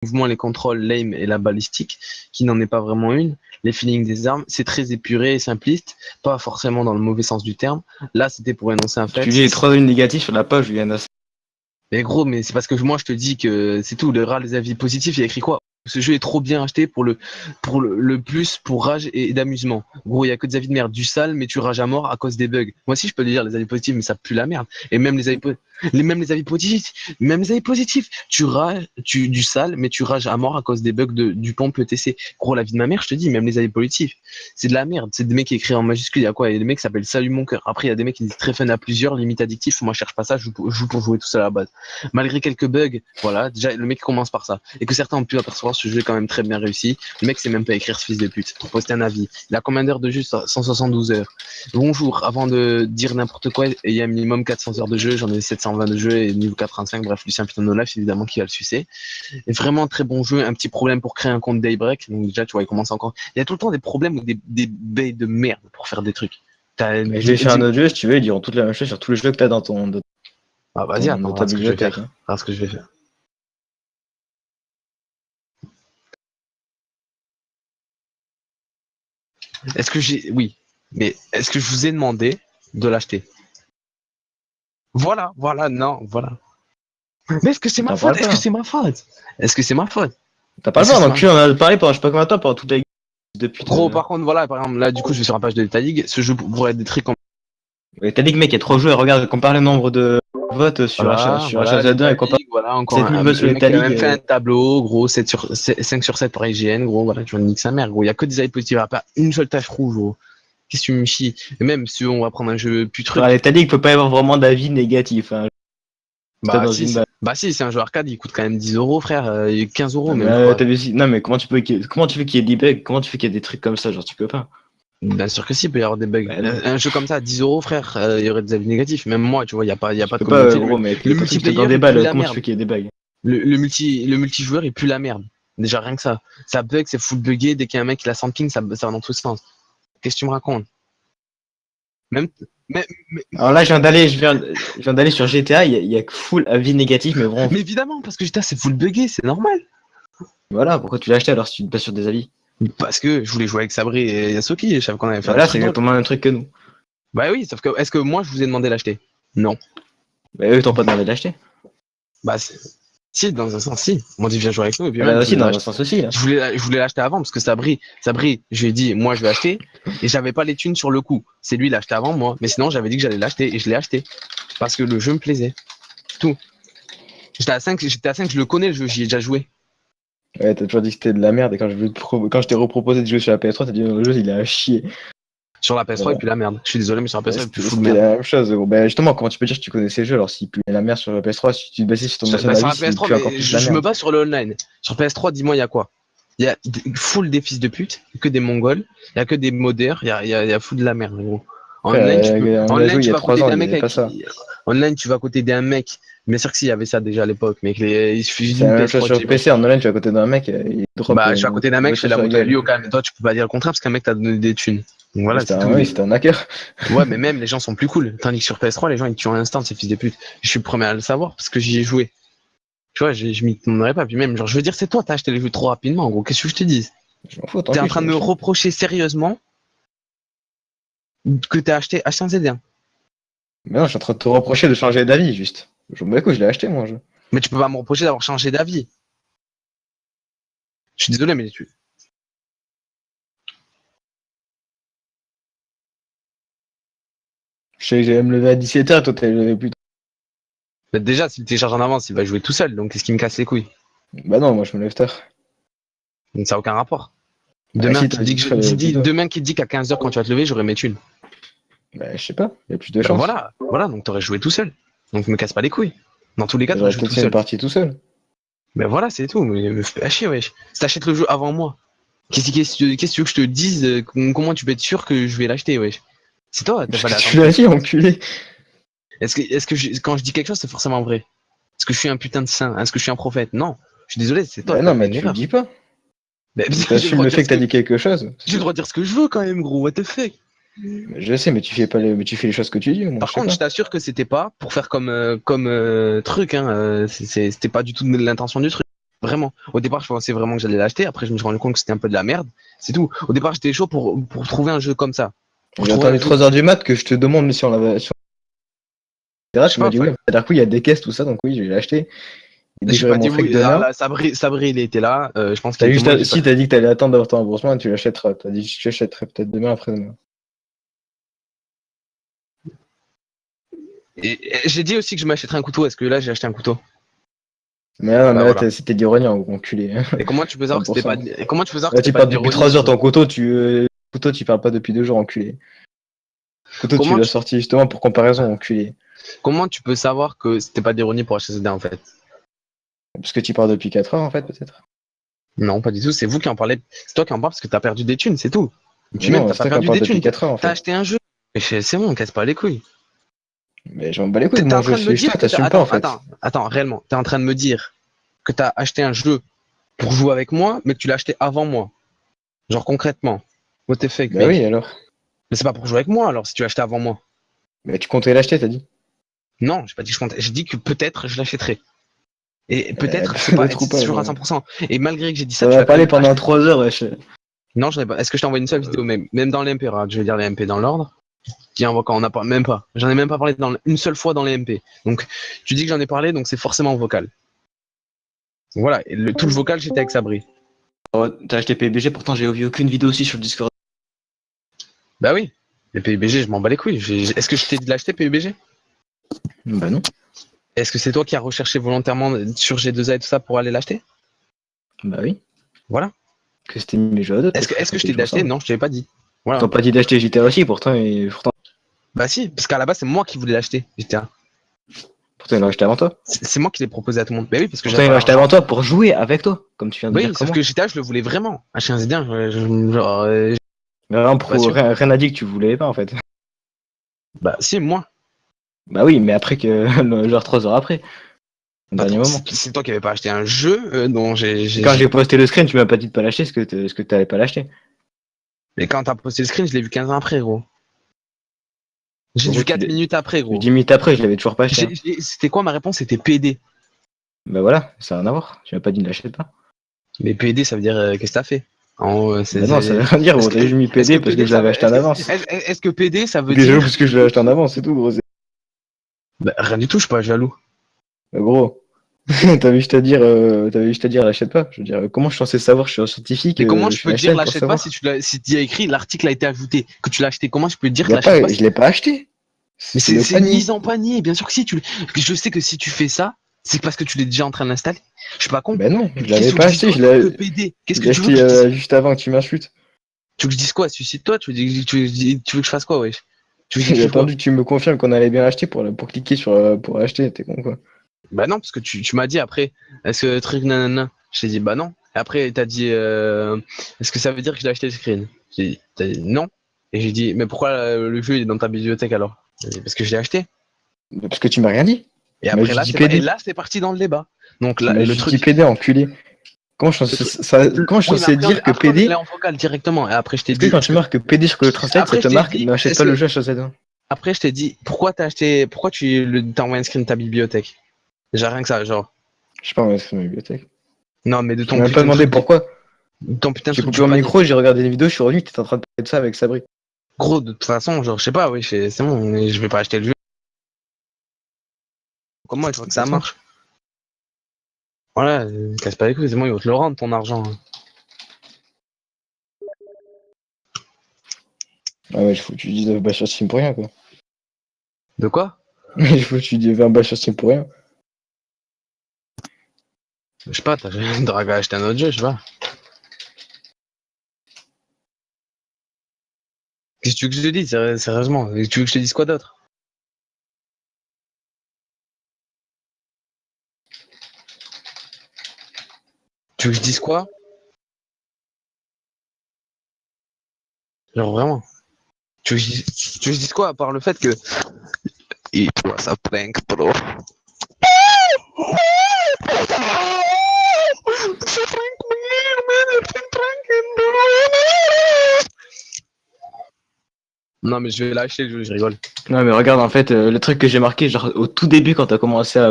mouvements, les contrôles, l'aim et la balistique, qui n'en est pas vraiment une. Les feelings des armes, c'est très épuré et simpliste, pas forcément dans le mauvais sens du terme. Là, c'était pour énoncer un fait. Tu lis les 3 avis négatifs sur la page, Juliana. Mais gros, mais c'est parce que moi, je te dis que c'est tout. Les avis positifs, il y a écrit quoi? Ce jeu est trop bien acheté pour le plus pour rage et d'amusement. Gros, il y a que des avis de merde, du sale, mais tu rages à mort à cause des bugs. Moi aussi, je peux le dire les avis positifs, mais ça pue la merde. Et même même les avis positifs, tu rages, du sale, mais tu rages à mort à cause des bugs du pompe ETC. Gros, la vie de ma mère, je te dis, même les avis positifs, c'est de la merde. C'est des mecs qui écrivent en majuscule. Il y a quoi? Il y a des mecs qui s'appellent Salut mon cœur. Après, il y a des mecs qui disent très fun à plusieurs, limite addictif. Moi, je cherche pas ça. Je joue pour jouer tout seul à la base. Malgré quelques bugs, voilà. Déjà, le mec commence par ça. Et que certains ont pu apercevoir, ce jeu est quand même très bien réussi. Le mec sait même pas écrire ce fils de pute pour poster un avis. Il a combien d'heures de jeu? 172 heures. Bonjour, avant de dire n'importe quoi, il y a minimum 400 heures de jeu, j'en ai 720 de jeu et niveau 85, bref, Lucien Piton No Life, évidemment, qui va le sucer. Et vraiment très bon jeu, un petit problème pour créer un compte Daybreak, donc déjà, tu vois, il commence encore. Il y a tout le temps des problèmes ou des bails de merde pour faire des trucs. Mais je vais faire un autre jeu, si tu veux, ils diront toute la même chose sur tous les jeux que t'as dans Ah, vas-y, attends, ta regarde ce que je vais bibliothèque. faire. Regarde ce que je vais faire. Oui, mais est-ce que je vous ai demandé de l'acheter? Voilà, non, voilà. Mais est-ce que c'est ma T'en faute? parles Est-ce que pas. c'est ma faute? Est-ce que c'est ma faute? T'as pas le Est-ce que droit, c'est donc ma... tu en as parlé pendant je sais pas combien de temps, pendant toute la depuis. Gros, par contre, voilà, par exemple, là, du coup, je vais sur la page de l'État League. Ce jeu pourrait être des trucs comme... T'as dit que mec, il y a 3 joueurs, regarde, compare le nombre de votes sur sur Voilà, HZ1 l'État et compare League, voilà, encore 7000 votes sur le mec l'État qui a même League. fait un tableau, gros, 5 sur 7 par IGN, gros, voilà, tu vois, nique sa mère, gros. Il y a que des avis positifs, il n'y a pas une seule tache rouge, gros. Qu'est-ce que tu me chies? Et même si on va prendre un jeu plus Sur truc, l'État League, peut pas y avoir vraiment d'avis négatif. Hein. T'as bah dans si, une base. bah si, c'est un jeu arcade, il coûte quand même 10 euros, frère, 15 euros Non, même, je mais crois. t'as vu si... Non, mais comment tu fais qu'il y ait des bugs? Comment tu fais qu'il y ait des trucs comme ça? Genre, tu peux pas. Bien sûr que si, il peut y avoir des bugs. Bah, non. Un jeu comme ça, à 10 euros, frère, il y aurait des avis négatifs. Même moi, tu vois, il y a Tu pas de peux pas, communauté. gros, mais Le ton truc, t'es dans multiplayer, des il pue balles. la Comment tu merde. fais qu'il y ait des bugs? Le multijoueur, il pue la merde. Déjà, rien que ça. Ça bug, c'est full buggé. Dès qu'il y a un mec qui la sent ping, ça va dans tous les sens. Qu'est-ce que tu me racontes? Même, mais, mais, Alors là, je viens d'aller sur GTA, il y a que full avis négatif, mais vraiment. mais évidemment, parce que GTA, c'est full buggé, c'est normal. Voilà, pourquoi tu l'as acheté alors si tu te bases sur des avis? Parce que je voulais jouer avec Sabri et Yasuki, je savais qu'on allait faire des Voilà, c'est trucs drôles. exactement le même truc que nous. Bah oui, sauf que, est-ce que moi, je vous ai demandé d'acheter? Non. Bah eux, ils t'ont pas demandé de l'acheter. Bah, si, dans un sens, si. On m'a dit, viens jouer avec nous, et puis Ah bah même, je aussi, voulais dans un l'acheter. sens aussi. Là. Je voulais l'acheter avant parce que Sabri, je lui ai dit, moi, je vais acheter. Et j'avais pas les thunes sur le coup. C'est lui, il l'a acheté avant moi. Mais sinon, j'avais dit que j'allais l'acheter et je l'ai acheté. Parce que le jeu me plaisait. Tout. J'étais à 5, je le connais le jeu, j'y ai déjà joué. Ouais, t'as toujours dit que c'était de la merde et quand je t'ai reproposé de jouer sur la PS3, t'as dit le jeu il est à chier. Sur la PS3 et Voilà. puis la merde. Je suis désolé, mais sur la PS3 et puis full C'était merde. la même chose. Gros. Bah justement, comment tu peux dire que tu connais ces jeux alors s'il pue la merde sur la PS3, si tu te bases sur ton ancien Bah, sur avis, la s'il PS3, pue encore mais plus la je me merde. base sur le online. Sur PS3, dis-moi, il y a quoi? Il y a full des fils de pute, que des mongols, il y a que des modeurs, il y a full de la merde, gros. Frère, on y a Online, joué il y tu a vas à 3 côté ans, d'un il n'y mec avait pas ça. online, tu vas à côté d'un mec. Bien sûr que s'il y avait ça déjà à l'époque, mais il suffit C'est la d'une même chose PS3 sur jailbreak. PC, en online, tu es à côté d'un mec, il drop Bah, je suis à côté d'un mec, je fais de la sur la moto à lui gueule. au calme. Toi, tu peux pas dire le contraire parce qu'un mec t'a donné des thunes. Donc voilà, c'est tout. Oui, c'était un hacker. Ouais, mais même les gens sont plus cool. Tandis que sur PS3, les gens ils tuent en instant, ces fils de pute. Je suis le premier à le savoir parce que j'y ai joué. Tu vois, je m'y tournerais pas. Puis même, genre, je veux dire, c'est toi, t'as acheté les jeux trop rapidement, en gros. Qu'est-ce que je te dis? Je m'en fous, tant T'es en pis, je train de l'ai me acheté. reprocher sérieusement que t'as acheté un ZD1. Mais non, je suis en train de te reprocher de changer d'avis, juste. Je me je l'ai acheté, moi. Mais tu peux pas me reprocher d'avoir changé d'avis. Je suis désolé, mais Je sais que j'allais me lever à 17h, toi, t'allais lever plus tôt. mais déjà, s'il télécharge en avance, il va jouer tout seul. Donc, qu'est-ce qui me casse les couilles? Bah non, moi, je me lève tard. Donc, ça n'a aucun rapport. Bah Demain, si, tu t'as dis dit que que je serais levé plus tôt. demain qui te dit qu'à 15h quand tu vas te lever, j'aurai mes thunes. Bah je sais pas, il y a plus de Ben chance. voilà, donc t'aurais joué tout seul. Donc me casse pas les couilles. Dans tous les cas, t'aurais J'aurais joué peut-être tout fait une seul. partie tout seul. Ben voilà, c'est tout. Mais me fais pas chier, wesh. Si t'achètes le jeu avant moi, qu'est-ce que tu veux que je te dise? Comment tu peux être sûr que je vais l'acheter, wesh? C'est toi, t'as Parce pas que l'attendre tu l'as plus. dit, enculé. Quand je dis quelque chose, c'est forcément vrai? Est-ce que je suis un putain de saint? Est-ce que je suis un prophète? Non. Je suis désolé, c'est toi, Bah t'as non, fait mais une tu le erreur. dis pas. Ben, j'ai le T'assumes droit le de dire fait ce que t'as que, dit quelque chose. j'ai le droit de dire ce que je veux quand même, gros. What the fuck? Je sais, mais tu fais pas mais tu fais les choses que tu dis, moi, Par je sais contre, je pas. t'assure que c'était pas pour faire comme truc, hein. C'était pas du tout l'intention du truc. Vraiment. Au départ, je pensais vraiment que j'allais l'acheter. Après, je me suis rendu compte que c'était un peu de la merde. C'est tout. Au départ, j'étais chaud pour trouver un jeu comme ça. Pour J'ai trouver un attendu jeu, 3h du mat que je te demande si on l'avait. je sais Tu m'as pas, dit oui. C'est-à-dire que oui, il y a des caisses, tout ça, donc oui, je vais l'acheter. Et dès que j'ai j'aurai pas mon dit fric oui. Alors d'honneur, là, Sabri, il était là. Je pense qu'il t'as était juste moi. J'ai pas... si t'as dit que t'allais attendre d'avoir ton remboursement, tu l'achèteras. T'as dit que tu achèterais peut-être demain après-demain. Et j'ai dit aussi que je m'achèterais un couteau. Est-ce que là, j'ai acheté un couteau? Mais là, Bah voilà. c'était de l'ironie, enculé. Et comment tu peux savoir que c'était pas 100%. et comment tu peux savoir que Là, c'était tu pas parles de depuis l'ironie 3 heures, sur... ton couteau, tu parles pas depuis 2 jours, enculé. Couteau, tu comment l'as tu sorti justement pour comparaison, enculé. comment tu peux savoir que c'était pas d'ironie pour HSD en fait? Parce que tu parles depuis 4 heures, en fait, peut-être. Non, pas du tout. C'est vous qui en parlez. C'est toi qui en parles parce que t'as perdu des thunes, c'est tout. Et Mais puis même, non, t'as c'est pas toi qui en perdu parles des depuis thunes. 4 heures, en T'as fait. acheté un jeu. Mais c'est bon, casse pas les couilles. Mais je m'en bats les couilles de T'es mon en jeu, train de me c'est juste dire toi, que t'assumes pas, en attends, fait. réellement. T'es en train de me dire que t'as acheté un jeu pour jouer avec moi, mais que tu l'as acheté avant moi. Genre concrètement. What the fuck, Bah oui, mec. alors. Mais c'est pas pour jouer avec moi alors si tu l'as acheté avant moi. Mais tu comptais l'acheter, t'as dit. Non, j'ai pas dit que je comptais. J'ai dit que peut-être je l'achèterai. Et peut-être, c'est pas, Peut-être ou c'est pas, sûr à genre. 100%. Et malgré que j'ai dit ça, On tu a l'as quand parlé même pendant acheté. 3 heures, wesh. Non, j'en ai pas. Est-ce que je t'ai envoyé une seule vidéo même dans les MP, regarde, je vais dire les MP dans l'ordre. Tiens, quand on n'a pas, même pas. J'en ai même pas parlé une seule fois dans les MP. Donc, tu dis que j'en ai parlé, donc c'est forcément en vocal. Donc, voilà, et tout le vocal, j'étais avec Sabri. Oh, t'as acheté PUBG, pourtant j'ai vu aucune vidéo aussi sur le Discord. Bah oui, les PUBG, je m'en bats les couilles. Est-ce que je t'ai dit de l'acheter PUBG? Bah non. Est-ce que c'est toi qui as recherché volontairement sur G2A et tout ça pour aller l'acheter? Bah oui. Voilà. Que c'était mis mes jeux à d'autres, Est-ce que je t'ai dit d'acheter? Non, je t'avais pas dit. Voilà. T'as pas dit d'acheter GTA aussi, Bah si, parce qu'à la base, c'est moi qui voulais l'acheter, GTA. pourtant il l'a acheté avant toi. C'est moi qui l'ai proposé à tout le monde. Bah oui, parce que Pourtant j'avais il pas l'a acheté l'argent. avant toi pour jouer avec toi, comme tu viens de Oui, dire sauf comment. que GTA, je le voulais vraiment. H15D1, genre, Mais rien, pas sûr. rien n'a dit que tu voulais pas en fait. Bah si, moi. Bah oui, mais après que, genre 3 heures après, au Bah, dernier moment. c'est toi qui avais pas acheté un jeu dont Et quand j'ai posté le screen, tu m'as pas dit de pas l'acheter, ce que t'allais pas l'acheter. Mais quand t'as posté le screen, je l'ai vu 15 ans après, gros. J'ai Gros, vu 4 minutes après, gros. 10 minutes après, je l'avais toujours pas acheté. Hein. C'était quoi ma réponse? C'était PD. Bah voilà, ça n'a rien à voir. Tu m'as pas dit de l'acheter pas. Mais PD, ça veut dire qu'est-ce que t'as fait? Bah non, ça veut rien dire, Est-ce gros. que, T'as juste mis est-ce que PD parce que PD, je l'avais acheté en avance. est-ce que PD, ça veut T'es jaloux dire. parce que je l'ai acheté en avance, c'est tout, gros. Bah, rien du tout, je suis pas jaloux. Bah, gros. T'avais juste à dire, l'achète pas. Je veux dire, comment je suis censé savoir, je suis un scientifique, Mais comment je je suis peux te dire Einstein pour l'achète pas savoir. si tu as écrit l'article a été ajouté, que tu l'as acheté? Comment je peux te dire Y que a l'achète pas, pas je l'ai pas acheté. Mais C'est le c'est une panier. mise en panier, bien sûr que si. Je sais que si tu fais ça, c'est parce que tu l'es déjà en train de l'installer. Je suis pas con. Bah non, je l'avais Qu'est-ce que pas je dise acheté, d'autre que PD? Qu'est-ce je que l'ai tu veux acheté que je dise? juste avant que tu m'insultes. Tu veux que je dise quoi? Suicide-toi? Tu veux que je fasse quoi, wesh? Tu veux que J'ai j'écrive quoi? attendu que tu me confirmes qu'on allait bien acheter pour cliquer pour acheter, t'es con quoi. Bah non, parce que tu m'as dit après, est-ce que truc nanana? Je t'ai dit bah non. Et après, t'as dit, est-ce que ça veut dire que je l'ai acheté le screen? T'as dit non. Et j'ai dit, mais pourquoi le jeu est dans ta bibliothèque alors? Parce que je l'ai acheté. Parce que tu m'as rien dit. Et Tu m'as après juste là, dit PD. c'est parti dans le débat. Donc Tu là, m'as le juste dit truc, PD, enculé. Comment je suis le truc- censé, comment je suis oui, mais censé dire que après on est allé PD. en vocal directement. Et après, je t'ai Est-ce que dit, quand tu marques PD sur le translate, ça après, te je t'ai marque dit, n'achète est-ce pas le que, jeu H7? après, je t'ai dit, pourquoi t'as envoyé un screen de ta bibliothèque? J'ai rien que ça, genre. Je sais pas, moi, c'est ma bibliothèque. Non, mais de Je t'ai ton même pas putain de demandé truc pourquoi. J'ai truc coupé du mon panier. micro, j'ai regardé des vidéos, je suis revenu, t'étais en train de parler de ça avec Sabri. Gros, de toute façon, genre, je sais pas, oui, c'est bon, mais je vais pas acheter le jeu. Comment il faut que ça Exactement. marche? Voilà, casse pas les couilles, c'est bon, ils vont te le rendre ton argent. Ah ouais, il faut que tu dises bash sur Steam pour rien quoi. De quoi? Il faut que tu dises un bash sur Steam pour rien. Je sais pas, t'aurais qu'à acheter un autre jeu, je sais pas. Qu'est-ce que tu veux que je te dise, sérieusement? Tu veux que je te dise quoi d'autre? Tu veux que je dise quoi? Genre vraiment. Tu veux que je dise quoi à part le fait que It was a prank, bro. Non mais je vais lâcher le jeu, je rigole. Non mais regarde en fait le truc que j'ai marqué genre au tout début quand t'as commencé à